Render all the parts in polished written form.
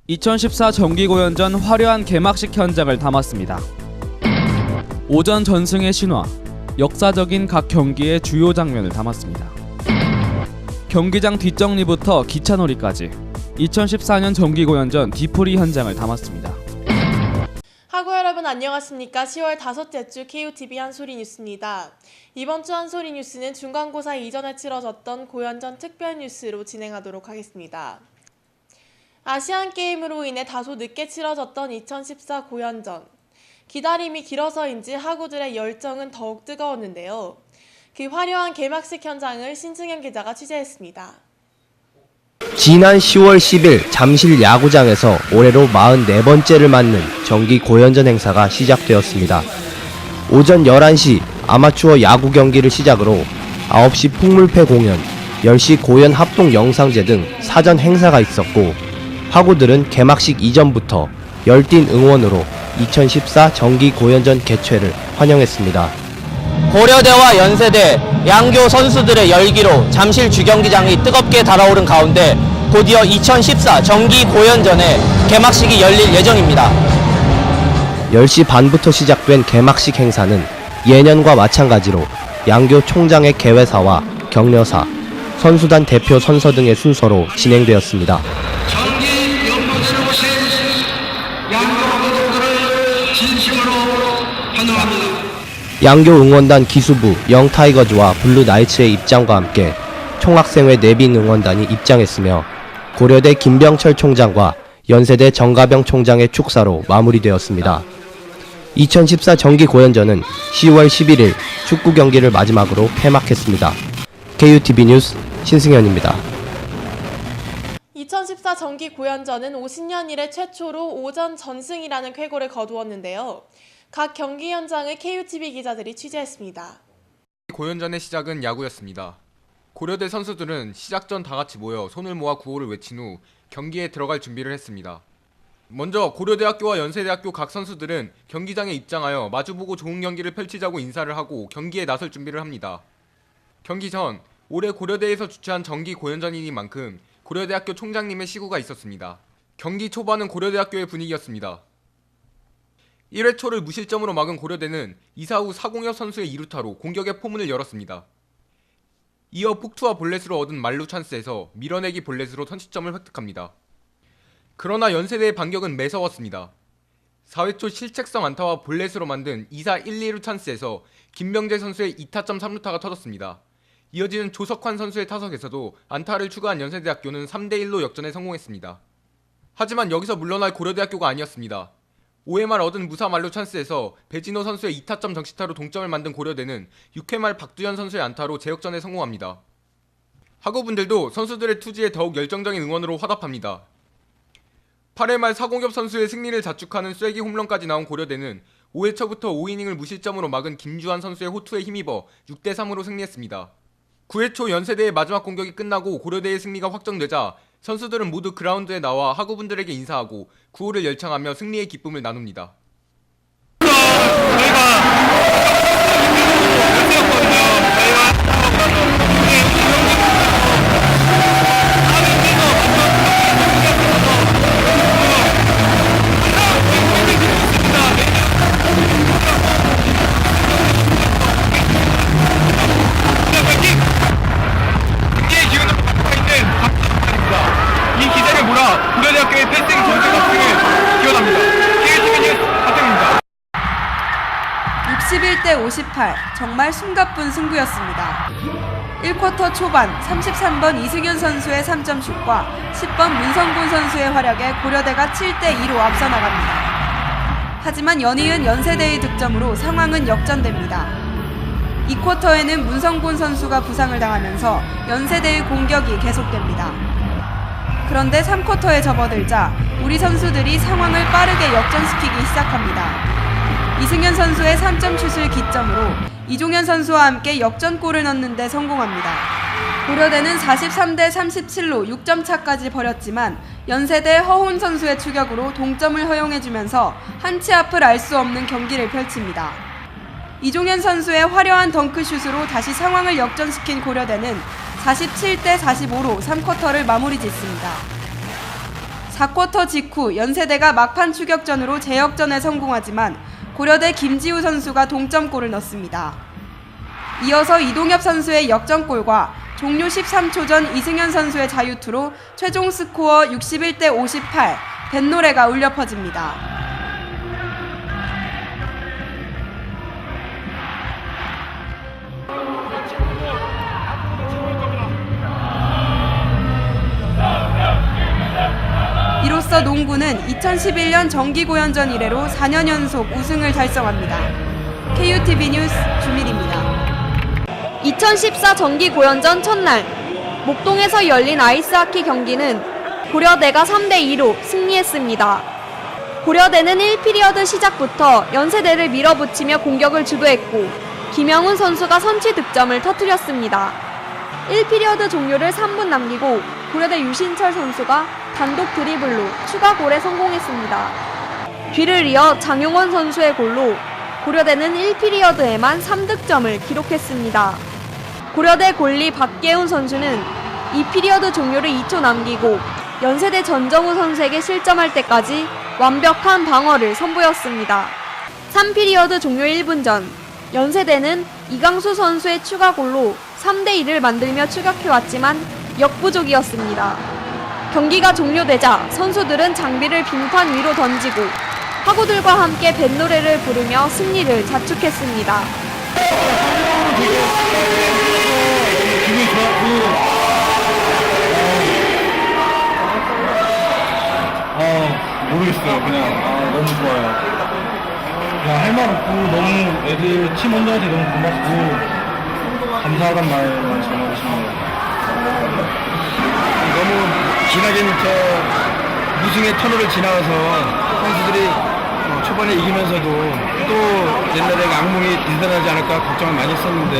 2014 정기고연전 화려한 개막식 현장을 담았습니다. 오전 전승의 신화, 역사적인 각 경기의 주요 장면을 담았습니다. 경기장 뒷정리부터 기차놀이까지 2014년 정기고연전 뒤풀이 현장을 담았습니다. 하고 여러분 안녕하십니까? 10월 다섯째 주 KUTV 한소리 뉴스입니다. 이번 주 한소리 뉴스는 중간고사 이전에 치러졌던 고연전 특별 뉴스로 진행하도록 하겠습니다. 아시안게임으로 인해 다소 늦게 치러졌던 2014 고연전. 기다림이 길어서인지 하구들의 열정은 더욱 뜨거웠는데요. 그 화려한 개막식 현장을 신승현 기자가 취재했습니다. 지난 10월 10일 잠실 야구장에서 올해로 44번째를 맞는 정기 고연전 행사가 시작되었습니다. 오전 11시 아마추어 야구 경기를 시작으로 9시 풍물패 공연, 10시 고연 합동 영상제 등 사전 행사가 있었고 하구들은 개막식 이전부터 열띤 응원으로 2014 정기 고연전 개최를 환영했습니다. 고려대와 연세대, 양교 선수들의 열기로 잠실 주경기장이 뜨겁게 달아오른 가운데 곧이어 2014 정기 고연전의 개막식이 열릴 예정입니다. 10시 반부터 시작된 개막식 행사는 예년과 마찬가지로 양교 총장의 개회사와 격려사, 선수단 대표 선서 등의 순서로 진행되었습니다. 정기 연보대로 오신 양교 후보들을 진심으로 환영합니다. 양교 응원단 기수부 영타이거즈와 블루나이츠의 입장과 함께 총학생회 내빈 응원단이 입장했으며 고려대 김병철 총장과 연세대 정가병 총장의 축사로 마무리되었습니다. 2014 정기 고연전은 10월 11일 축구 경기를 마지막으로 폐막했습니다. KUTV 뉴스 신승현입니다. 2014 정기 고연전은 50년 이래 최초로 오전 전승이라는 쾌거를 거두었는데요. 각 경기 현장을 KUTV 기자들이 취재했습니다. 고연전의 시작은 야구였습니다. 고려대 선수들은 시작 전 다 같이 모여 손을 모아 구호를 외친 후 경기에 들어갈 준비를 했습니다. 먼저 고려대학교와 연세대학교 각 선수들은 경기장에 입장하여 마주보고 좋은 경기를 펼치자고 인사를 하고 경기에 나설 준비를 합니다. 경기 전 올해 고려대에서 주최한 정기 고연전이니만큼 고려대학교 총장님의 시구가 있었습니다. 경기 초반은 고려대학교의 분위기였습니다. 1회 초를 무실점으로 막은 고려대는 이사후 사공엽 선수의 2루타로 공격의 포문을 열었습니다. 이어 폭투와 볼넷으로 얻은 만루 찬스에서 밀어내기 볼넷으로 선취점을 획득합니다. 그러나 연세대의 반격은 매서웠습니다. 4회 초 실책성 안타와 볼넷으로 만든 2사 1, 2루 찬스에서 김병재 선수의 2타점 3루타가 터졌습니다. 이어지는 조석환 선수의 타석에서도 안타를 추가한 연세대학교는 3대1로 역전에 성공했습니다. 하지만 여기서 물러날 고려대학교가 아니었습니다. 5회 말 얻은 무사 만루 찬스에서 배진호 선수의 2타점 적시타로 동점을 만든 고려대는 6회 말 박두현 선수의 안타로 재역전에 성공합니다. 하구분들도 선수들의 투지에 더욱 열정적인 응원으로 화답합니다. 8회 말 사공엽 선수의 승리를 자축하는 쐐기 홈런까지 나온 고려대는 5회 초부터 5이닝을 무실점으로 막은 김주환 선수의 호투에 힘입어 6대3으로 승리했습니다. 9회 초 연세대의 마지막 공격이 끝나고 고려대의 승리가 확정되자 선수들은 모두 그라운드에 나와 하구분들에게 인사하고 구호를 열창하며 승리의 기쁨을 나눕니다. 이 기세를 몰아 고려대학교의 패스팅 전세 각승을 기원합니다. KUTV 뉴스 박정입니다. 61대 58, 정말 숨가쁜 승부였습니다. 1쿼터 초반 33번 이승현 선수의 3점슛과 10번 문성곤 선수의 활약에 고려대가 7대2로 앞서 나갑니다. 하지만 연이은 연세대의 득점으로 상황은 역전됩니다. 2쿼터에는 문성곤 선수가 부상을 당하면서 연세대의 공격이 계속됩니다. 그런데 3쿼터에 접어들자 우리 선수들이 상황을 빠르게 역전시키기 시작합니다. 이승현 선수의 3점 슛을 기점으로 이종현 선수와 함께 역전골을 넣는 데 성공합니다. 고려대는 43대 37로 6점 차까지 벌였지만 연세대 허훈 선수의 추격으로 동점을 허용해주면서 한치 앞을 알 수 없는 경기를 펼칩니다. 이종현 선수의 화려한 덩크슛으로 다시 상황을 역전시킨 고려대는 47대 45로 3쿼터를 마무리 짓습니다. 4쿼터 직후 연세대가 막판 추격전으로 재역전에 성공하지만 고려대 김지우 선수가 동점골을 넣습니다. 이어서 이동엽 선수의 역전골과 종료 13초 전 이승현 선수의 자유투로 최종 스코어 61대 58, 뱃노래가 울려 퍼집니다. 이로써 농구는 2011년 정기고연전 이래로 4년 연속 우승을 달성합니다. KUTV 뉴스 주밀입니다. 2014 정기고연전 첫날 목동에서 열린 아이스하키 경기는 고려대가 3대2로 승리했습니다. 고려대는 1피리어드 시작부터 연세대를 밀어붙이며 공격을 주도했고 김영훈 선수가 선취 득점을 터뜨렸습니다. 1피리어드 종료를 3분 남기고 고려대 유신철 선수가 단독 드리블로 추가골에 성공했습니다. 뒤를 이어 장용원 선수의 골로 고려대는 1피리어드에만 3득점을 기록했습니다. 고려대 골리 박계훈 선수는 2피리어드 종료를 2초 남기고 연세대 전정우 선수에게 실점할 때까지 완벽한 방어를 선보였습니다. 3피리어드 종료 1분 전 연세대는 이강수 선수의 추가골로 3대1을 만들며 추격해왔지만 역부족이었습니다. 경기가 종료되자 선수들은 장비를 빙판 위로 던지고 하구들과 함께 뱃노래를 부르며 승리를 자축했습니다. 기분이 좋았고 모르겠어요. 그냥 너무 좋아요. 그냥 할 말 없고 너무 애들 팀 원장한테 너무 고맙고 감사하단 말만 전하고 싶네요. 너무 기나긴 저 무승의 터널을 지나서 선수들이 초반에 이기면서도 또 옛날에 악몽이 되살아나지 않을까 걱정을 많이 했었는데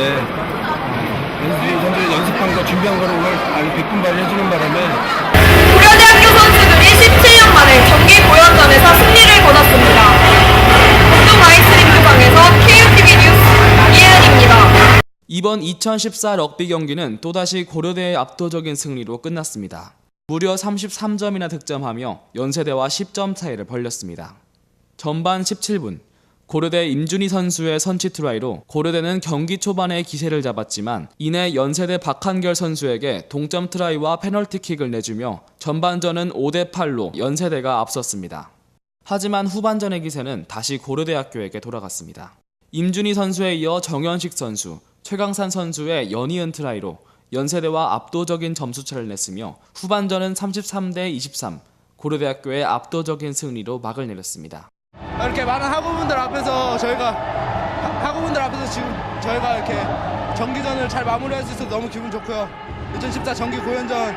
선수들이 연습한 거 준비한 거를 오늘 아주 100분 발휘해주는 바람에 고려대학교 선수들이 17년 만에 정기 고연전에서 승리를 거뒀습니다. 목동 아이스링크장에서 KUTV 뉴스 이혜은입니다. 이번 2014 럭비 경기는 또다시 고려대의 압도적인 승리로 끝났습니다. 무려 33점이나 득점하며 연세대와 10점 차이를 벌렸습니다. 전반 17분 고려대 임준희 선수의 선취 트라이로 고려대는 경기 초반에 기세를 잡았지만 이내 연세대 박한결 선수에게 동점 트라이와 페널티킥을 내주며 전반전은 5대8로 연세대가 앞섰습니다. 하지만 후반전의 기세는 다시 고려대학교에게 돌아갔습니다. 임준희 선수에 이어 정현식 선수, 최강산 선수의 연이은 트라이로 연세대와 압도적인 점수차를 냈으며 후반전은 33대 23, 고려대학교의 압도적인 승리로 막을 내렸습니다. 이렇게 많은 학우분들 앞에서 지금 저희가 이렇게 정기전을 잘 마무리할 수 있어서 너무 기분 좋고요. 2014 정기 고연전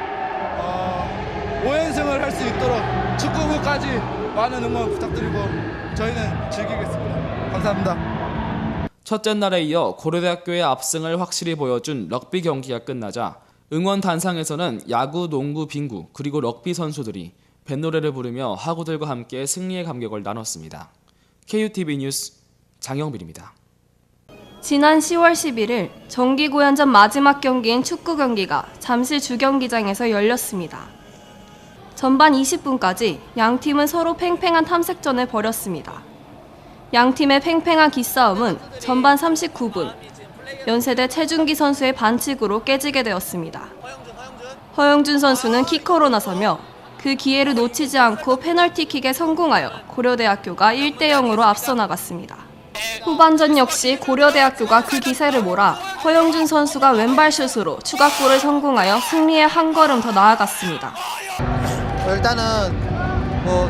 5연승을 할 수 있도록 축구부까지 많은 응원 부탁드리고 저희는 즐기겠습니다. 감사합니다. 첫째 날에 이어 고려대학교의 압승을 확실히 보여준 럭비 경기가 끝나자 응원 단상에서는 야구, 농구, 빙구 그리고 럭비 선수들이 뱃노래를 부르며 하구들과 함께 승리의 감격을 나눴습니다. KUTV 뉴스 장영빈입니다. 지난 10월 11일 정기고연전 마지막 경기인 축구 경기가 잠실 주경기장에서 열렸습니다. 전반 20분까지 양 팀은 서로 팽팽한 탐색전을 벌였습니다. 양 팀의 팽팽한 기싸움은 전반 39분 연세대 최준기 선수의 반칙으로 깨지게 되었습니다. 허영준 선수는 키커로 나서며 그 기회를 놓치지 않고 페널티킥에 성공하여 고려대학교가 1대0으로 앞서 나갔습니다. 후반전 역시 고려대학교가 그 기세를 몰아 허영준 선수가 왼발슛으로 추가골을 성공하여 승리에 한 걸음 더 나아갔습니다. 일단은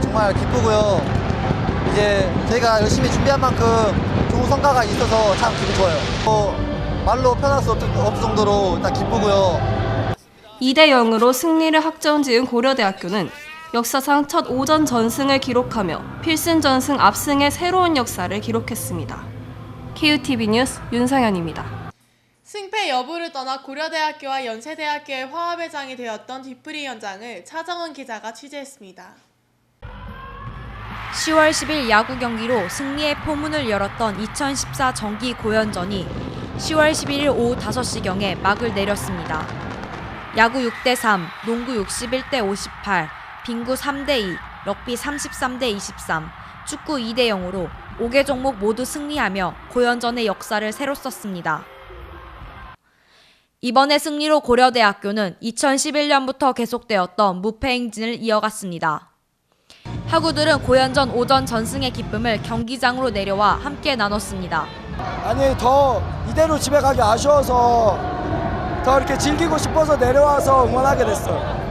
정말 기쁘고요. 이제 저희가 열심히 준비한 만큼 좋은 성과가 있어서 참 기분 좋아요. 말로 표현할 수 없을 정도로 일단 기쁘고요. 2대0으로 승리를 확정지은 고려대학교는 역사상 첫 오전 전승을 기록하며 필승 전승 압승의 새로운 역사를 기록했습니다. KUTV 뉴스 윤상현입니다. 승패 여부를 떠나 고려대학교와 연세대학교의 화합의 장이 되었던 뒤풀이 현장을 차정은 기자가 취재했습니다. 10월 10일 야구 경기로 승리의 포문을 열었던 2014 정기 고연전이 10월 11일 오후 5시경에 막을 내렸습니다. 야구 6대3, 농구 61대 58, 빙구 3대2, 럭비 33대23, 축구 2대0으로 5개 종목 모두 승리하며 고연전의 역사를 새로 썼습니다. 이번의 승리로 고려대학교는 2011년부터 계속되었던 무패 행진을 이어갔습니다. 하구들은 고연전 오전 전승의 기쁨을 경기장으로 내려와 함께 나눴습니다. 아니 더 이대로 집에 가기 아쉬워서 더 이렇게 즐기고 싶어서 내려와서 응원하게 됐어요.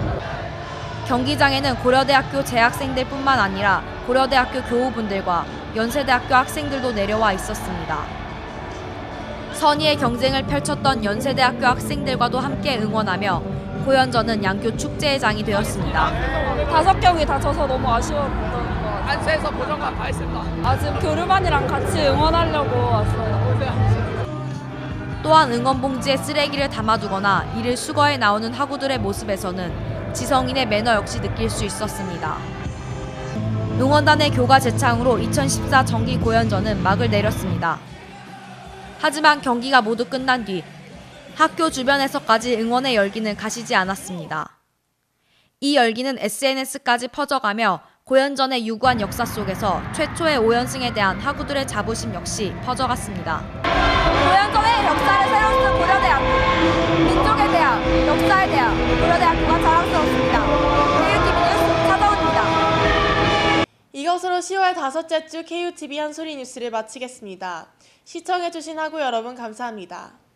경기장에는 고려대학교 재학생들뿐만 아니라 고려대학교 교우분들과 연세대학교 학생들도 내려와 있었습니다. 선의의 경쟁을 펼쳤던 연세대학교 학생들과도 함께 응원하며 고연전은 양교 축제의 장이 되었습니다. 5경기 다 져서 너무 아쉬웠던 것 같아요. 안세에서 보정관 다 했습니다. 지금 교류반이랑 같이 응원하려고 왔어요. 또한 응원 봉지에 쓰레기를 담아두거나 이를 수거해 나오는 하구들의 모습에서는 지성인의 매너 역시 느낄 수 있었습니다. 응원단의 교가 재창으로 2014 정기 고연전은 막을 내렸습니다. 하지만 경기가 모두 끝난 뒤 학교 주변에서까지 응원의 열기는 가시지 않았습니다. 이 열기는 SNS까지 퍼져가며 고연전의 유구한 역사 속에서 최초의 5연승에 대한 하구들의 자부심 역시 퍼져갔습니다. 고연전의 역사를 새로 쓴 고려대학교, 민족의 대학, 역사의 대학, 고려대학교가 자랑스럽습니다. KUTV 뉴스 차다원입니다. 이것으로 10월 5째 주 KUTV 한소리 뉴스를 마치겠습니다. 시청해주신 하구 여러분 감사합니다.